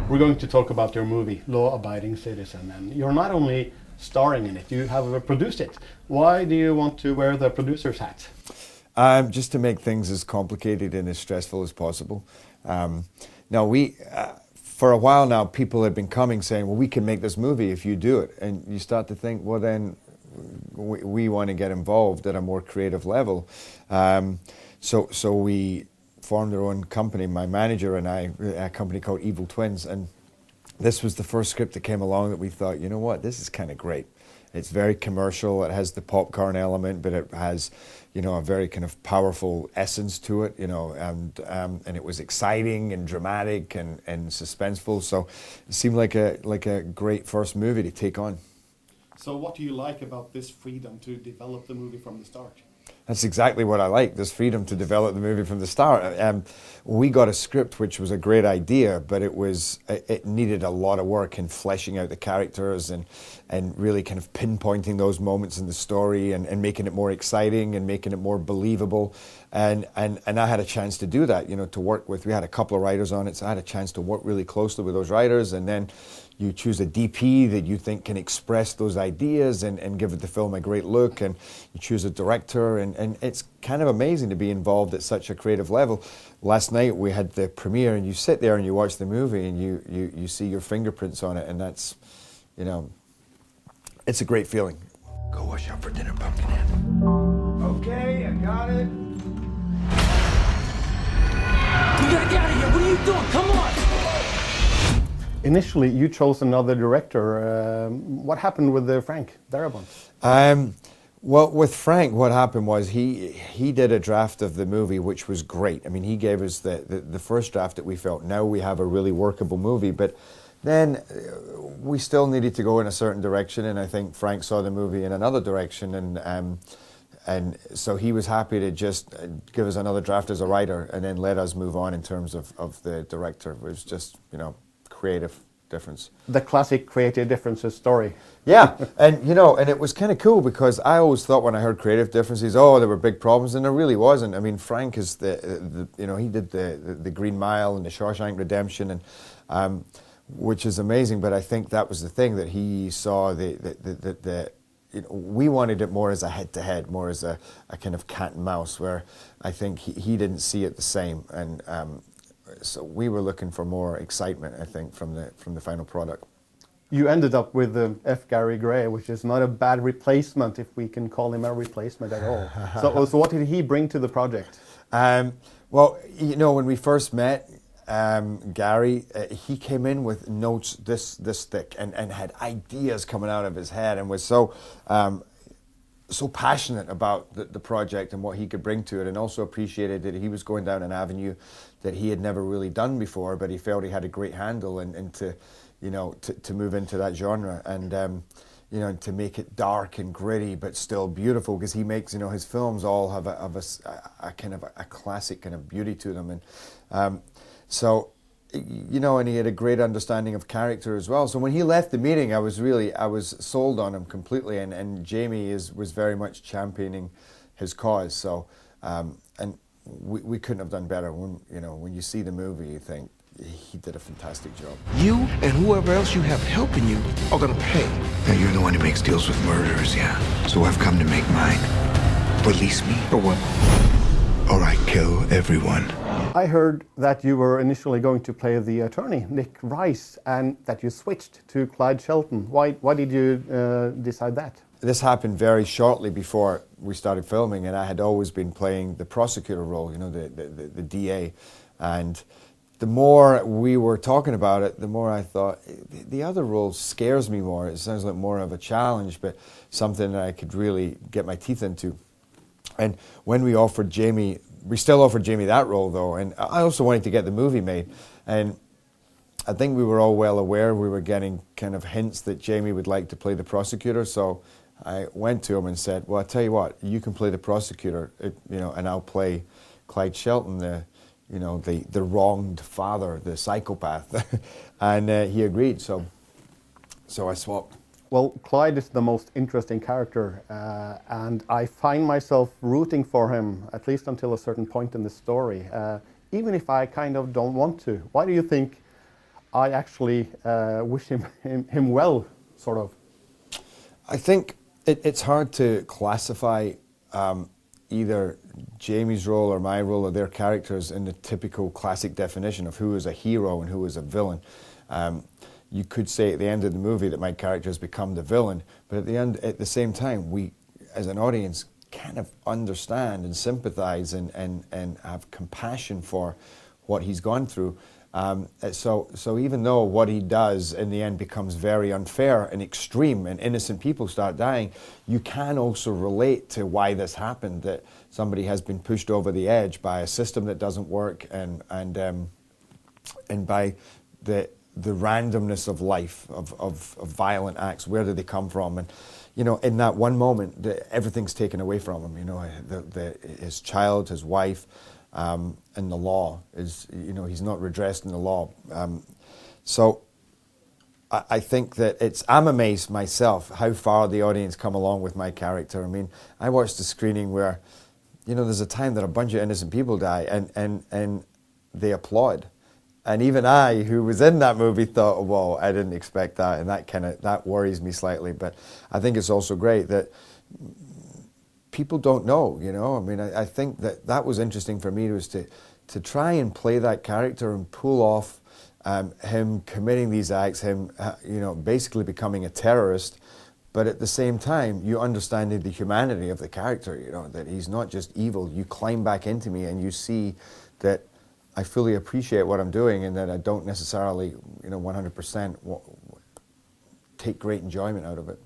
We're going to talk about your movie, Law Abiding Citizen, and you're not only starring in it, you have produced it. Why do you want to wear the producer's hat? Just to make things as complicated and as stressful as possible. Now, for a while now, people have been coming saying, well, we can make this movie if you do it. And you start to think, well, then we want to get involved at a more creative level. So we formed our own company, my manager and I, a company called Evil Twins. And this was the first script that came along that we thought, you know what, this is kind of great. It's very commercial. It has the popcorn element, but it has, a very kind of powerful essence to it, and it was exciting and dramatic and suspenseful. So it seemed like a great first movie to take on. So what do you like about this freedom to develop the movie from the start? That's exactly what I like, this freedom to develop the movie from the start. We got a script which was a great idea, but it needed a lot of work in fleshing out the characters and really kind of pinpointing those moments in the story and making it more exciting and making it more believable. And I had a chance to do that, to work with. We had a couple of writers on it, so I had a chance to work really closely with those writers, and then you choose a DP that you think can express those ideas and give the film a great look, and you choose a director, and it's kind of amazing to be involved at such a creative level. Last night we had the premiere, and you sit there and you watch the movie and you see your fingerprints on it, and that's, it's a great feeling. Go wash up for dinner, Pumpkinhead. Okay, I got it. We gotta get out of here. What are you doing? Come on! Initially, you chose another director. What happened with Frank Darabont? Well, with Frank, what happened was he did a draft of the movie, which was great. I mean, he gave us the first draft that we felt, now we have a really workable movie. But then we still needed to go in a certain direction, and I think Frank saw the movie in another direction, and so he was happy to just give us another draft as a writer and then let us move on in terms of the director. It was just, creative difference. The classic creative differences story. Yeah, and and it was kind of cool because I always thought when I heard creative differences, oh, there were big problems, and there really wasn't. I mean, Frank is the he did the Green Mile and the Shawshank Redemption, and which is amazing. But I think that was the thing that he saw we wanted it more as a head-to-head, more as a kind of cat and mouse, where I think he didn't see it the same, and so we were looking for more excitement, I think, from the final product. You ended up with F. Gary Gray, which is not a bad replacement, if we can call him a replacement at all. So what did he bring to the project? Well, when we first met, Gary, he came in with notes this thick and had ideas coming out of his head, and was so passionate about the project and what he could bring to it, and also appreciated that he was going down an avenue that he had never really done before, but he felt he had a great handle and to move into that genre, and to make it dark and gritty but still beautiful, because he makes his films all have a kind of a classic kind of beauty to them, and so and he had a great understanding of character as well. So when he left the meeting, I was sold on him completely, and Jamie was very much championing his cause. So and we couldn't have done better. When you see the movie, you think he did a fantastic job. You and whoever else you have helping you are gonna pay. Now you're the one who makes deals with murderers, yeah. So I've come to make mine. Release me or what? Or I kill everyone. I heard that you were initially going to play the attorney, Nick Rice, and that you switched to Clyde Shelton. Why did you decide that? This happened very shortly before we started filming, and I had always been playing the prosecutor role, the DA. And the more we were talking about it, the more I thought, the other role scares me more. It sounds like more of a challenge, but something that I could really get my teeth into. And when we offered Jamie, we still offered Jamie that role though, and I also wanted to get the movie made. And I think we were all well aware we were getting kind of hints that Jamie would like to play the prosecutor, so I went to him and said, well, I'll tell you what, you can play the prosecutor, and I'll play Clyde Shelton, the wronged father, the psychopath. And he agreed, so I swapped. Well, Clyde is the most interesting character, and I find myself rooting for him, at least until a certain point in the story. even if I kind of don't want to? Why do you think I actually wish him well, sort of? I think it's hard to classify either Jamie's role or my role or their characters in the typical classic definition of who is a hero and who is a villain. You could say at the end of the movie that my character has become the villain, but at the same time, we, as an audience, kind of understand and sympathize and have compassion for what he's gone through. So even though what he does in the end becomes very unfair and extreme and innocent people start dying, you can also relate to why this happened, that somebody has been pushed over the edge by a system that doesn't work and by the randomness of life, of violent acts. Where do they come from? And in that one moment, everything's taken away from him. His child, his wife, and the law is, he's not redressed in the law. So I think that I'm amazed myself how far the audience come along with my character. I mean, I watched a screening where, there's a time that a bunch of innocent people die and they applaud. And even I, who was in that movie, thought, whoa, I didn't expect that, and that worries me slightly. But I think it's also great that people don't know, I mean, I think that was interesting for me, was to try and play that character and pull off him committing these acts, him, basically becoming a terrorist, but at the same time, you understanding the humanity of the character, that he's not just evil. You climb back into me and you see that I fully appreciate what I'm doing and that I don't necessarily, 100% take great enjoyment out of it.